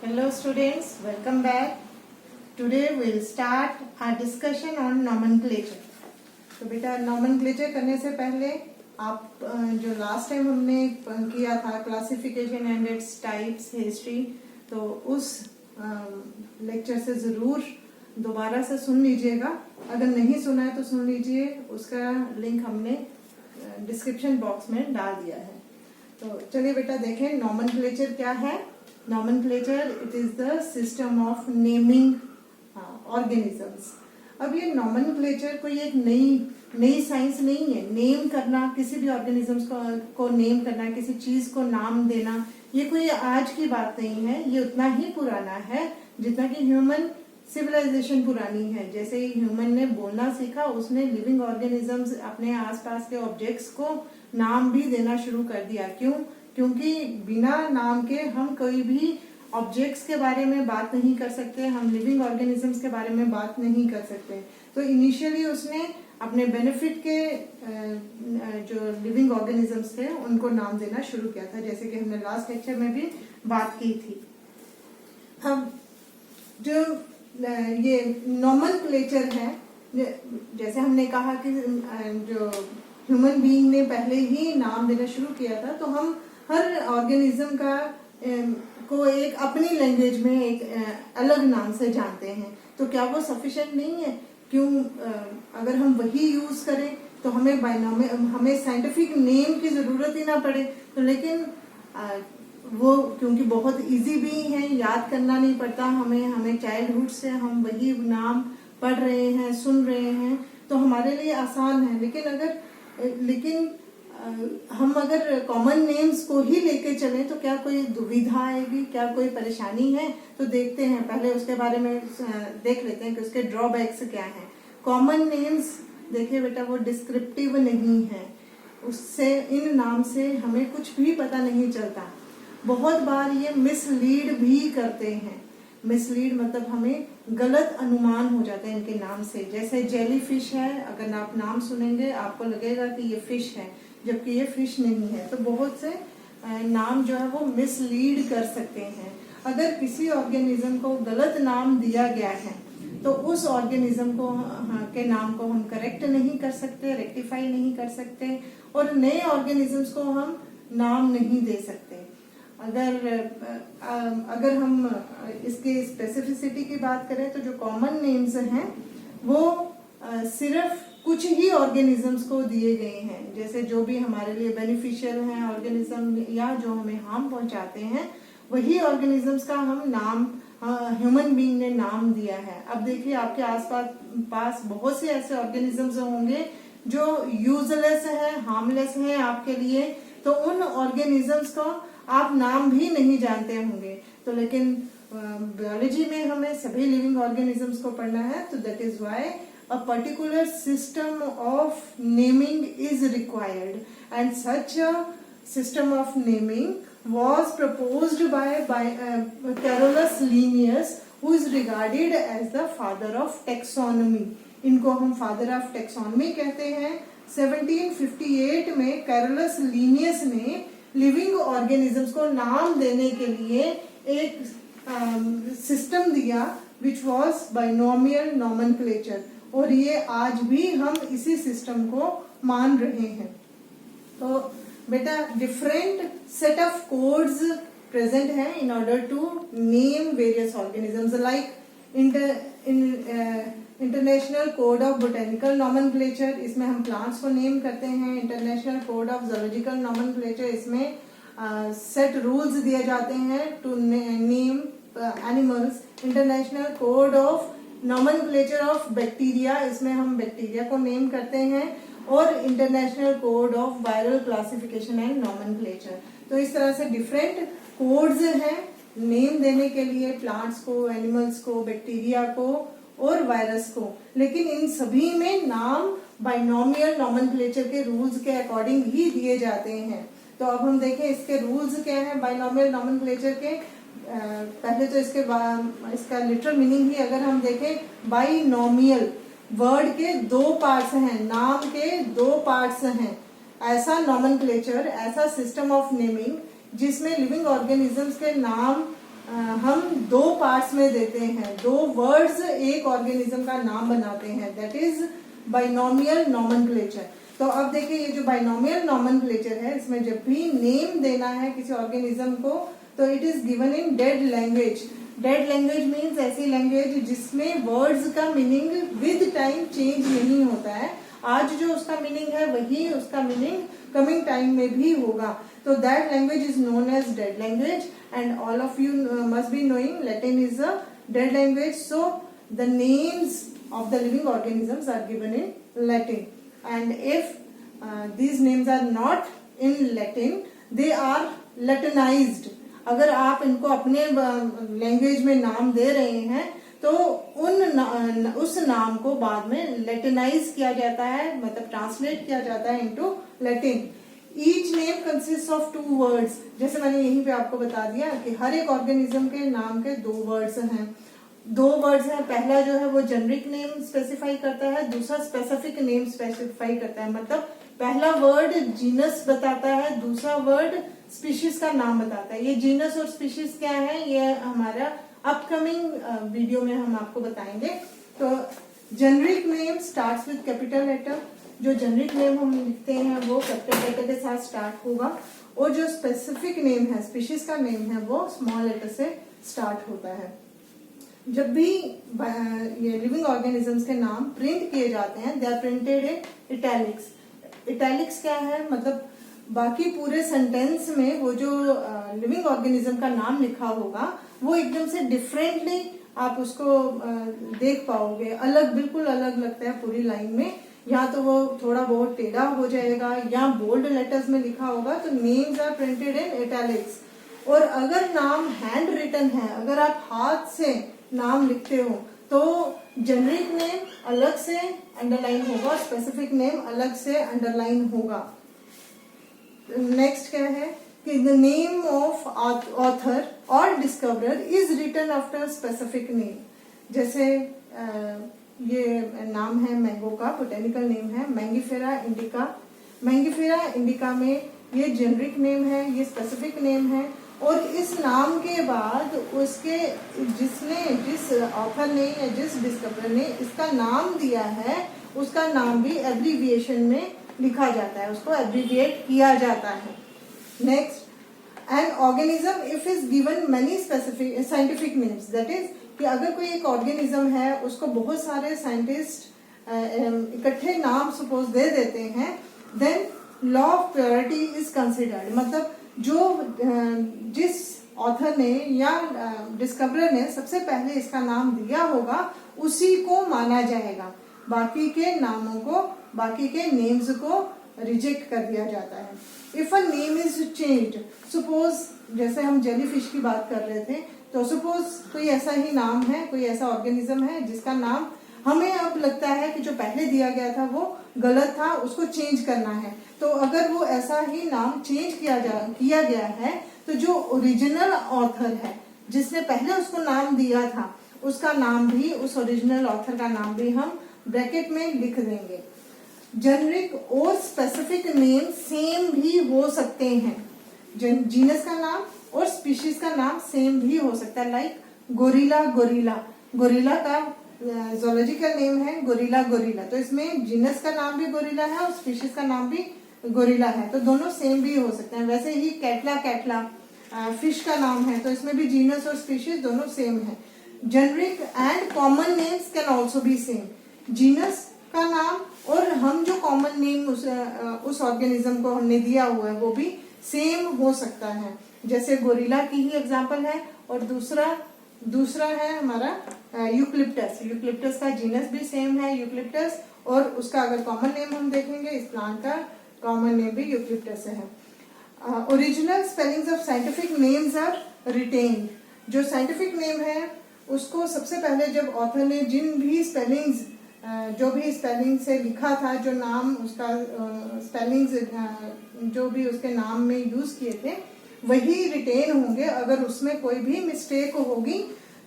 Hello students, welcome back. Today we'll start our discussion on nomenclature. तो बेटा nomenclature करने से पहले आप जो लास्ट टाइम हमने किया था classification and its types history, तो उस लेक्चर से जरूर दोबारा से सुन लीजिएगा. अगर नहीं सुना है तो सुन लीजिए, उसका लिंक हमने डिस्क्रिप्शन बॉक्स में डाल दिया है. तो चलिए बेटा देखें नॉमेनक्लेचर क्या है. Nomenclature it is the system of naming organisms. अब ये नॉमेनक्लेचर कोई एक नई साइंस नहीं है. नेम करना, किसी भी ऑर्गेनिजम्स को नेम करना, किसी चीज को नाम देना, ये कोई आज की बात नहीं है. ये उतना ही पुराना है जितना कि ह्यूमन सिविलाइजेशन पुरानी है. जैसे ही ह्यूमन ने बोलना सीखा, उसने लिविंग ऑर्गेनिजम्स, अपने आसपास के ऑब्जेक्ट्स को नाम भी देना शुरू कर दिया. क्योंकि बिना नाम के हम कोई भी ऑब्जेक्ट्स के बारे में बात नहीं कर सकते, हम लिविंग ऑर्गेनिजम्स के बारे में बात नहीं कर सकते. तो इनिशियली उसने अपने बेनिफिट के जो लिविंग ऑर्गेनिजम्स थे उनको नाम देना शुरू किया था, जैसे कि हमने लास्ट लेक्चर में भी बात की थी. हम जो ये नॉमेनक्लेचर है, जैसे हमने कहा कि जो ह्यूमन बीइंग ने पहले ही नाम देना शुरू किया था, तो हम हर ऑर्गेनिज्म का को एक अपनी लैंग्वेज में एक अलग नाम से जानते हैं. तो क्या वो सफिशिएंट नहीं है? अगर हम वही यूज करें तो हमें साइंटिफिक नेम की जरूरत ही ना पड़े. तो लेकिन वो क्योंकि बहुत इजी भी है, याद करना नहीं पड़ता हमें चाइल्डहुड से हम वही नाम पढ़ रहे हैं, सुन रहे हैं, तो हमारे लिए आसान है. लेकिन हम अगर कॉमन नेम्स को ही लेके चलें तो क्या कोई दुविधा आएगी, क्या कोई परेशानी है? तो देखते हैं, पहले उसके बारे में देख लेते हैं कि उसके ड्रॉबैक्स क्या हैं. कॉमन नेम्स देखिए बेटा, वो डिस्क्रिप्टिव नहीं है. उससे, इन नाम से हमें कुछ भी पता नहीं चलता. बहुत बार ये मिसलीड भी करते हैं. मिसलीड मतलब हमें गलत अनुमान हो जाता है इनके नाम से. जैसे जेली फिश है, अगर आप नाम सुनेंगे आपको लगेगा कि ये फिश है, जबकि ये फिश नहीं है. तो बहुत से नाम जो है वो मिसलीड कर सकते हैं. अगर किसी ऑर्गेनिज्म को गलत नाम दिया गया है तो उस ऑर्गेनिज्म को के नाम को हम करेक्ट नहीं कर सकते, रेक्टिफाई नहीं कर सकते, और नए ऑर्गेनिजम्स को हम नाम नहीं दे सकते. अगर हम इसके स्पेसिफिसिटी की बात करें तो जो कॉमन नेम्स हैं वो सिर्फ कुछ ही ऑर्गेनिजम्स को दिए गए हैं. जैसे जो भी हमारे लिए बेनिफिशियल हैं ऑर्गेनिज्म या जो हमें हार्म पहुंचाते हैं, वही ऑर्गेनिजम्स का हम नाम ह्यूमन बीइंग ने नाम दिया है. अब देखिए आपके पास बहुत से ऐसे ऑर्गेनिजम्स होंगे जो यूजलेस है, हार्मलेस है आपके लिए, तो उन ऑर्गेनिजम्स को आप नाम भी नहीं जानते होंगे. तो लेकिन बायोलॉजी में हमें सभी लिविंग ऑर्गेनिजम्स को पढ़ना है, तो that is why a particular system of naming is required, and such a system of naming was proposed by Carolus Linnaeus, who is regarded as the father of taxonomy. इनको हम father of taxonomy कहते हैं. 1758 में Carolus Linnaeus ने living organisms को नाम देने के लिए एक सिस्टम दिया, which was binomial nomenclature. और ये आज भी हम इसी सिस्टम को मान रहे हैं. तो बेटा different set of codes present हैं in order to name various organisms, like international code of botanical nomenclature, इसमें हम प्लांट्स को नेम करते हैं. International code of zoological nomenclature, इसमें सेट रूल्स दिए जाते हैं to name animals. International code of nomenclature of bacteria, इसमें हम बैक्टीरिया को नेम करते हैं. और international code of viral classification and nomenclature. तो इस तरह से डिफरेंट कोड्स हैं नेम देने के लिए, प्लांट्स को, एनिमल्स को, बैक्टीरिया को और वायरस को. लेकिन इन सभी में नाम बाइनोमियल नॉमेनक्लेचर के रूल्स के अकॉर्डिंग ही दिए जाते हैं. तो अब हम देखें इसके रूल्स क्या हैं बाइनोमियल नॉमेनक्लेचर के. पहले तो इसका लिटरल मीनिंग ही अगर हम देखें, बाइनोमियल वर्ड के दो पार्ट्स हैं, नाम के दो पार्ट्स हैं. ऐसा नॉमेनक्लेचर, ऐसा सिस्टम ऑफ नेमिंग जिसमें लिविंग ऑर्गेनिजम्स के नाम हम दो पार्ट्स में देते हैं, दो वर्ड्स एक ऑर्गेनिज्म का नाम बनाते हैं, दैट इज बाइनोमियल नॉमेनक्लेचर। तो अब देखिए ये जो बाइनोमियल नॉमेनक्लेचर है, इसमें जब भी नेम देना है किसी ऑर्गेनिज्म को तो it is given in dead language. Dead language means ऐसी लैंग्वेज जिसमें वर्ड्स का मीनिंग विद टाइम चेंज नहीं होता है। आज जो उसका मीनिंग है वही उसका मीनिंग कमिंग टाइम में भी होगा। तो that language is known as dead language and all of you must be knowing Latin is a dead language. So the names of the living organisms are given in Latin, and if these names are not in Latin, they are Latinized. अगर आप इनको अपने language में नाम दे रहे हैं तो उस नाम को बाद में लेटिनाइज किया जाता है, मतलब ट्रांसलेट किया जाता है into Latin. Each name consist of 2 words. जैसे मैंने यहीं पे आपको बता दिया कि हर एक ऑर्गेनिज्म के नाम के 2 वर्ड्स हैं। 2 वर्ड्स है, पहला जो है वो जेनरिक नेम स्पेसिफाई करता है, दूसरा स्पेसिफिक नेम स्पेसिफाई करता है। मतलब पहला वर्ड जीनस बताता है, दूसरा वर्ड स्पीशीज का नाम बताता है। ये जीनस और स्पीशीज क्या है ये हमारा अपकमिंग वीडियो में हम आपको बताएंगे। तो generic name starts with capital letter. जो जेनरिक नेम हम लिखते हैं वो कैपिटल लेटर के साथ स्टार्ट होगा, और जो स्पेसिफिक नेम है, स्पीशीज का नेम है, वो स्मॉल लेटर से स्टार्ट होता है। जब भी ये लिविंग ऑर्गेनिजम्स के नाम प्रिंट किए जाते हैं they are printed in italics. Italics क्या है, मतलब बाकी पूरे सेंटेंस में वो जो लिविंग ऑर्गेनिज्म का नाम लिखा होगा वो एकदम से डिफरेंटली आप उसको देख पाओगे, अलग, बिल्कुल अलग लगता है पूरी लाइन में। या तो वो थोड़ा बहुत टेढ़ा हो जाएगा या बोल्ड लेटर्स में लिखा होगा। तो names are printed in italics. और अगर नाम हैंड रिटन है, अगर आप हाथ से नाम लिखते हो तो जेनरिक नेम अलग से अंडरलाइन होगा, स्पेसिफिक नेम अलग से अंडरलाइन होगा। नेक्स्ट क्या है कि द नेम ऑफ ऑथर और discoverer is written after specific name. जैसे ये नाम है मैंगो का, बोटेनिकल नेम है मैंगीफेरा इंडिका। मैंगीफेरा इंडिका में ये जेनरिक नेम है, ये स्पेसिफिक नेम है, और इस नाम के बाद उसके जिस ऑथर ने या जिस डिस्कवरर ने इसका नाम दिया है उसका नाम भी एब्रीविएशन में लिखा जाता है, उसको एब्रीविएट किया जाता है। Next, an organism if is given many specific scientific names, that is कि अगर कोई एक ऑर्गेनिज्म है उसको बहुत सारे साइंटिस्ट इकट्ठे नाम सपोज दे देते हैं, then law of priority is considered. मतलब जो जिस ऑथर ने या डिस्कवरर ने सबसे पहले इसका नाम दिया होगा उसी को माना जाएगा, बाकी के नामों को, बाकी के नेम्स को रिजेक्ट कर दिया जाता है। If a name is changed, suppose जैसे हम जेलीफिश की बात कर रहे थे, तो सपोज कोई ऐसा ही नाम है, कोई ऐसा ऑर्गेनिज्म है जिसका नाम हमें अब लगता है कि जो पहले दिया गया था वो गलत था, उसको चेंज करना है। तो अगर वो ऐसा ही नाम चेंज किया गया है तो जो ओरिजिनल ऑथर है जिसने पहले उसको नाम दिया था उसका नाम भी, उस ओरिजिनल ऑथर का नाम भी हम ब्रैकेट में लिख देंगे। जेनरिक और स्पेसिफिक नेम सेम भी हो सकते हैं। जीनस का नाम और स्पीशीज का नाम सेम भी हो सकता है। लाइक गोरिल्ला, गोरिल्ला का जोलॉजिकल नेम है गोरिल्ला, तो इसमें जीनस का नाम भी गोरिल्ला है और स्पीशीज का नाम भी गोरिल्ला है, तो दोनों सेम भी हो सकते हैं। वैसे ही कैटला फिश का नाम है, तो इसमें भी जीनस और स्पीशीज दोनों सेम है। Generic and common names can also be same. Genus का नाम और हम जो कॉमन नेम उस ऑर्गेनिज्म को हमने दिया हुआ है वो भी सेम हो सकता है। जैसे गोरिल्ला की ही एग्जांपल है, और दूसरा है हमारा यूकलिप्टस का जीनस भी सेम है यूकलिप्टस, और उसका अगर कॉमन नेम हम देखेंगे इस प्लांट का कॉमन नेम भी यूकलिप्टस है। Original spellings of scientific names are retained. जो साइंटिफिक नेम है उसको सबसे पहले जब ऑथर ने जिन भी स्पेलिंग्स जो भी स्पेलिंग से लिखा था, जो नाम उसका स्पेलिंग्स जो भी उसके नाम में यूज किए थे वही रिटेन होंगे। अगर उसमें कोई भी मिस्टेक होगी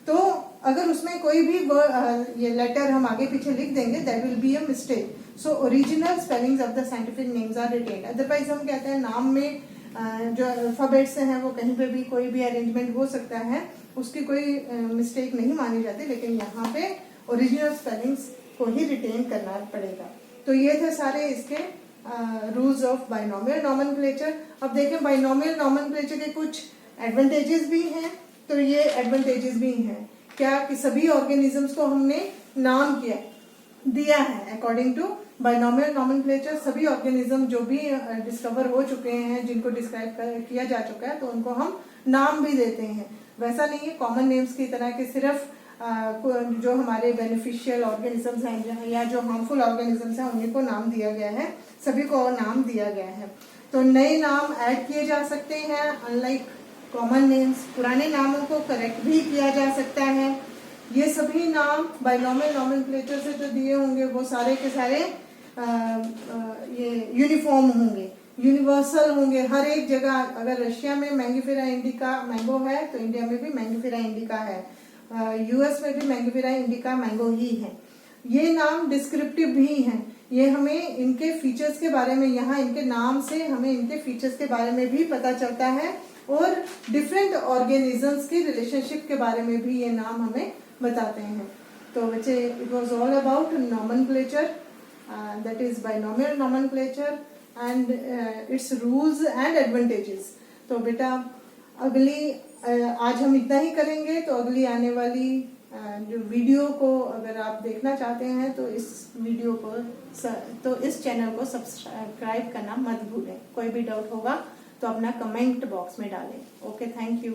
तो अगर उसमें कोई भी ये लेटर हम आगे पीछे लिख देंगे that will be a mistake. So original spellings of the scientific names are retained. Otherwise हम कहते हैं नाम में जो अल्फाबेट से हैं वो कहीं पे भी कोई भी अरेंजमेंट हो सकता है, उसकी कोई मिस्टेक नहीं मानी जाती, लेकिन यहाँ पे ओरिजिनल स्पेलिंग्स को ही रिटेन करना पड़ेगा। तो ये थे सारे इसके रूल्स ऑफ बाइनोमियल नॉमेनक्लेचर। अब देखें बाइनोमियल नॉमेनक्लेचर के कुछ एडवांटेजेस भी हैं, तो ये एडवांटेजेस भी हैं क्या कि सभी ऑर्गेनिजम्स को हमने नाम दिया है अकॉर्डिंग टू बाइनोमियल नॉमेनक्लेचर। सभी ऑर्गेनिज्म जो भी डिस्कवर हो चुके हैं, जिनको डिस्क्राइब किया जा चुका है, तो उनको हम नाम भी देते हैं। वैसा नहीं है कॉमन नेम्स की तरह कि सिर्फ जो हमारे बेनिफिशियल ऑर्गेनिजम्स हैं या जो हार्मफुल ऑर्गेनिजम्स हैं उन्हीं को नाम दिया गया है, सभी को नाम दिया गया है। तो नए नाम ऐड किए जा सकते हैं, अनलाइक कॉमन नेम्स। पुराने नामों को करेक्ट भी किया जा सकता है। ये सभी नाम बाइनोमियल नॉमेनक्लेचर से जो दिए होंगे वो सारे के सारे ये यूनिफॉर्म होंगे, यूनिवर्सल होंगे। हर एक जगह अगर रशिया में मैंगीफेरा इंडिका मैंगो है तो इंडिया में भी मैंगीफेरा इंडिका है, यूएस में भी मैंगीफेरा इंडिका मैंगो ही है। ये नाम डिस्क्रिप्टिव भी हैं, ये हमें इनके फीचर्स के बारे में, यहाँ इनके नाम से हमें इनके फीचर्स के बारे में भी पता चलता है, और डिफरेंट ऑर्गेनिजम्स की रिलेशनशिप के बारे में भी ये नाम हमें बताते हैं। तो बच्चे, it was all about nomenclature, that is binomial nomenclature and it's rules and advantages. तो बेटा अगली आज हम इतना ही करेंगे, तो अगली आने वाली जो वीडियो को अगर आप देखना चाहते हैं तो इस वीडियो को तो इस चैनल को सब्सक्राइब करना मत भूलें। कोई भी डाउट होगा तो अपना कमेंट बॉक्स में डालें। Okay, thank you.